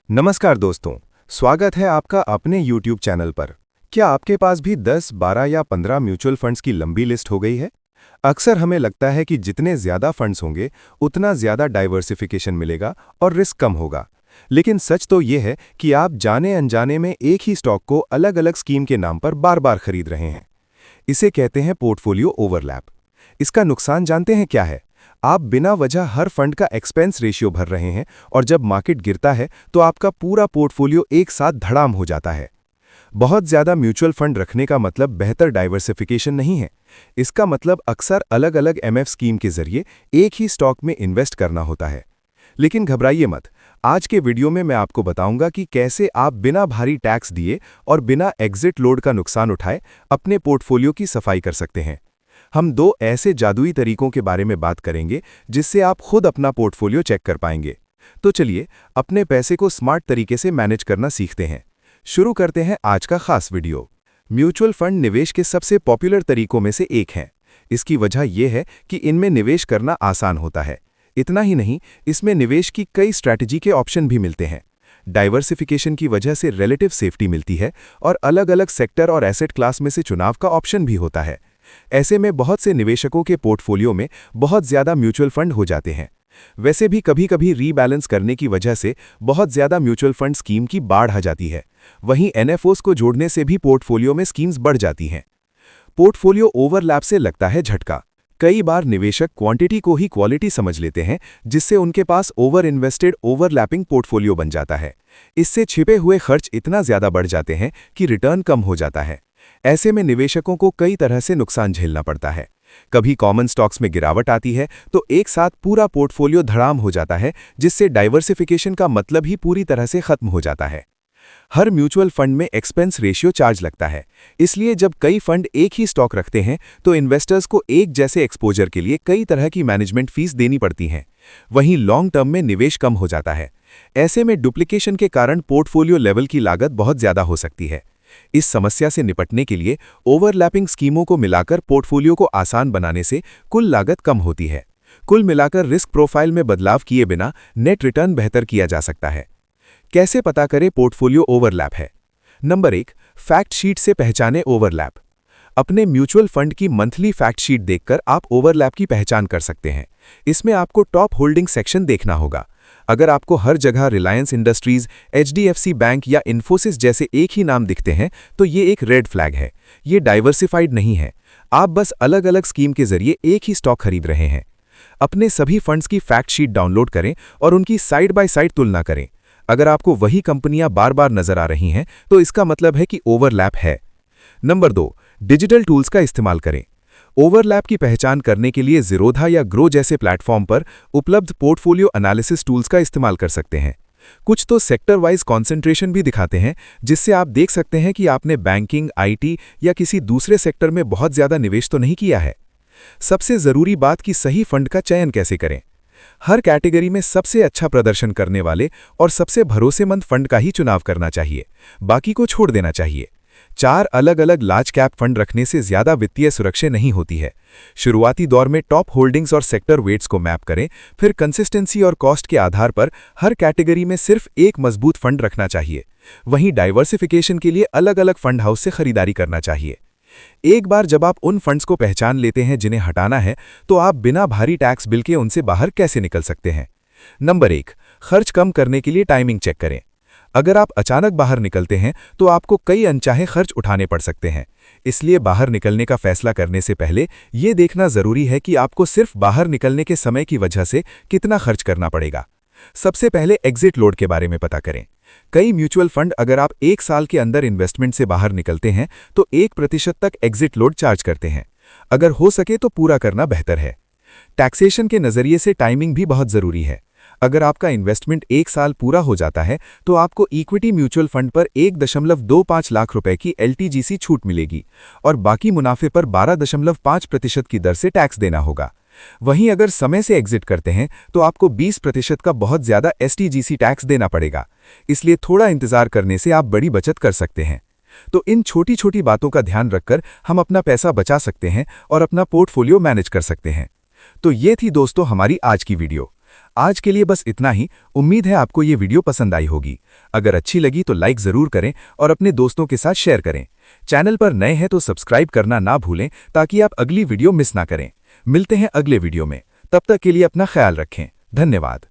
नमस्कार दोस्तों, स्वागत है आपका अपने YouTube चैनल पर। क्या आपके पास भी 10, 12 या 15 म्यूचुअल फंड्स की लंबी लिस्ट हो गई है? अक्सर हमें लगता है कि जितने ज़्यादा फंड्स होंगे, उतना ज़्यादा डाइवर्सिफिकेशन मिलेगा और रिस्क कम होगा। लेकिन सच तो ये है कि आप जाने अनजाने में एक ही स्टॉक को अलग-अलग स्कीम के नाम पर बार-बार खरीद रहे हैं। इसे कहते हैं पोर्टफोलियो ओवरलैप। इसका नुकसान जानते हैं क्या है? आप बिना वजह हर फंड का एक्सपेंस रेशियो भर रहे हैं और जब मार्केट गिरता है तो आपका पूरा पोर्टफोलियो एक साथ धड़ाम हो जाता है। बहुत ज़्यादा म्यूचुअल फंड रखने का मतलब बेहतर डाइवर्सिफिकेशन नहीं है। इसका मतलब अक्सर अलग-अलग एमएफ स्कीम के जरिए एक ही स्टॉक में इन्वेस्ट करना होता है। लेकिन घबराइए मत, आज के वीडियो में मैं आपको बताऊंगा कि कैसे आप बिना भारी टैक्स दिए और बिना एग्जिट लोड का नुकसान उठाए अपने पोर्टफोलियो की सफाई कर सकते हैं। हम दो ऐसे जादुई तरीकों के बारे में बात करेंगे जिससे आप खुद अपना पोर्टफोलियो चेक कर पाएंगे। तो चलिए अपने पैसे को स्मार्ट तरीके से मैनेज करना सीखते हैं। शुरू करते हैं आज का खास वीडियो। म्यूचुअल फंड निवेश के सबसे पॉपुलर तरीकों में से एक है। इसकी वजह यह है कि इनमें निवेश करना आसान होता है। इतना ही नहीं, इसमें निवेश की कई स्ट्रैटेजी के ऑप्शन भी मिलते हैं। डाइवर्सिफिकेशन की वजह से रिलेटिव सेफ्टी मिलती है और अलग-अलग सेक्टर और एसेट क्लास में से चुनाव का ऑप्शन भी होता है। ऐसे में बहुत से निवेशकों के पोर्टफोलियो में बहुत ज़्यादा म्यूचुअल फंड हो जाते हैं। वैसे भी कभी-कभी रीबैलेंस करने की वजह से बहुत ज़्यादा म्यूचुअल फंड स्कीम की बाढ़ आ जाती है। वहीं एनएफओस को जोड़ने से भी पोर्टफोलियो में स्कीम्स बढ़ जाती हैं। पोर्टफोलियो ओवरलैप से लगता है झटका। कई बार निवेशक क्वांटिटी को ही क्वालिटी समझ लेते हैं, जिससे उनके पास ओवर इन्वेस्टेड ओवरलैपिंग पोर्टफोलियो बन जाता है। इससे छिपे हुए खर्च इतना ज़्यादा बढ़ जाते हैं कि रिटर्न कम हो जाता है। ऐसे में निवेशकों को कई तरह से नुकसान झेलना पड़ता है। कभी कॉमन स्टॉक्स में गिरावट आती है तो एक साथ पूरा पोर्टफोलियो धड़ाम हो जाता है, जिससे डाइवर्सिफिकेशन का मतलब ही पूरी तरह से खत्म हो जाता है। हर म्यूचुअल फंड में एक्सपेंस रेशियो चार्ज लगता है, इसलिए जब कई फंड एक ही स्टॉक रखते हैं तो इन्वेस्टर्स को एक जैसे एक्सपोजर के लिए कई तरह की मैनेजमेंट फीस देनी पड़ती हैं। वहीं लॉन्ग टर्म में निवेश कम हो जाता है। ऐसे में डुप्लीकेशन के कारण पोर्टफोलियो लेवल की लागत बहुत ज़्यादा हो सकती है। इस समस्या से निपटने के लिए ओवरलैपिंग स्कीमों को मिलाकर पोर्टफोलियो को आसान बनाने से कुल लागत कम होती है। कुल मिलाकर रिस्क प्रोफाइल में बदलाव किए बिना नेट रिटर्न बेहतर किया जा सकता है। कैसे पता करें पोर्टफोलियो ओवरलैप है? नंबर 1, फैक्ट शीट से पहचानें ओवरलैप। अपने म्यूचुअल फंड की मंथली फैक्ट शीट देखकर आप ओवरलैप की पहचान कर सकते हैं। इसमें आपको टॉप होल्डिंग सेक्शन देखना होगा। अगर आपको हर जगह रिलायंस इंडस्ट्रीज, एचडीएफसी बैंक या इन्फोसिस जैसे एक ही नाम दिखते हैं तो ये एक रेड फ्लैग है। ये डाइवर्सिफाइड नहीं है। आप बस अलग-अलग स्कीम के जरिए एक ही स्टॉक खरीद रहे हैं। अपने सभी फंड्स की फैक्ट शीट डाउनलोड करें और उनकी साइड बाय साइड तुलना करें। अगर आपको वही कंपनियां बार-बार नजर आ रही हैं तो इसका मतलब है कि ओवरलैप है। नंबर 2, डिजिटल टूल्स का इस्तेमाल करें। ओवरलैप की पहचान करने के लिए ज़ीरोधा या ग्रो जैसे प्लेटफॉर्म पर उपलब्ध पोर्टफोलियो एनालिसिस टूल्स का इस्तेमाल कर सकते हैं। कुछ तो सेक्टर वाइज कॉन्सेंट्रेशन भी दिखाते हैं, जिससे आप देख सकते हैं कि आपने बैंकिंग, आईटी या किसी दूसरे सेक्टर में बहुत ज़्यादा निवेश तो नहीं किया है। सबसे ज़रूरी बात कि सही फंड का चयन कैसे करें। हर कैटेगरी में सबसे अच्छा प्रदर्शन करने वाले और सबसे भरोसेमंद फंड का ही चुनाव करना चाहिए, बाकी को छोड़ देना चाहिए। 4 अलग-अलग लार्ज कैप फंड रखने से ज्यादा वित्तीय सुरक्षा नहीं होती है। शुरुआती दौर में टॉप होल्डिंग्स और सेक्टर वेट्स को मैप करें, फिर कंसिस्टेंसी और कॉस्ट के आधार पर हर कैटेगरी में सिर्फ एक मजबूत फंड रखना चाहिए। वहीं डाइवर्सिफिकेशन के लिए अलग-अलग फंड हाउस से खरीदारी करना चाहिए। एक बार जब आप उन फंड्स को पहचान लेते हैं जिन्हें हटाना है, तो आप बिना भारी टैक्स बिल के उनसे बाहर कैसे निकल सकते हैं। नंबर 1, खर्च कम करने के लिए टाइमिंग चेक करें। अगर आप अचानक बाहर निकलते हैं तो आपको कई अनचाहे खर्च उठाने पड़ सकते हैं। इसलिए बाहर निकलने का फैसला करने से पहले ये देखना जरूरी है कि आपको सिर्फ बाहर निकलने के समय की वजह से कितना खर्च करना पड़ेगा। सबसे पहले एग्जिट लोड के बारे में पता करें। कई म्यूचुअल फंड अगर आप 1 साल के अंदर इन्वेस्टमेंट से बाहर निकलते हैं तो 1% तक एग्जिट लोड चार्ज करते हैं। अगर हो सके तो पूरा करना बेहतर है। टैक्सेशन के नजरिए से टाइमिंग भी बहुत जरूरी है। अगर आपका इन्वेस्टमेंट 1 साल पूरा हो जाता है तो आपको इक्विटी म्यूचुअल फंड पर 1.25 लाख रुपए की एलटीजीसी छूट मिलेगी और बाकी मुनाफे पर 12.5% की दर से टैक्स देना होगा। वहीं अगर समय से एग्जिट करते हैं तो आपको 20% का बहुत ज्यादा एसटीजीसी टैक्स देना पड़ेगा। इसलिए थोड़ा इंतजार करने से आप बड़ी बचत कर सकते हैं। तो इन छोटी छोटी बातों का ध्यान रखकर हम अपना पैसा बचा सकते हैं और अपना पोर्टफोलियो मैनेज कर सकते हैं। तो ये थी दोस्तों हमारी आज की वीडियो। आज के लिए बस इतना ही। उम्मीद है आपको ये वीडियो पसंद आई होगी। अगर अच्छी लगी तो लाइक ज़रूर करें और अपने दोस्तों के साथ शेयर करें। चैनल पर नए हैं तो सब्सक्राइब करना ना भूलें ताकि आप अगली वीडियो मिस ना करें। मिलते हैं अगले वीडियो में, तब तक के लिए अपना ख्याल रखें। धन्यवाद।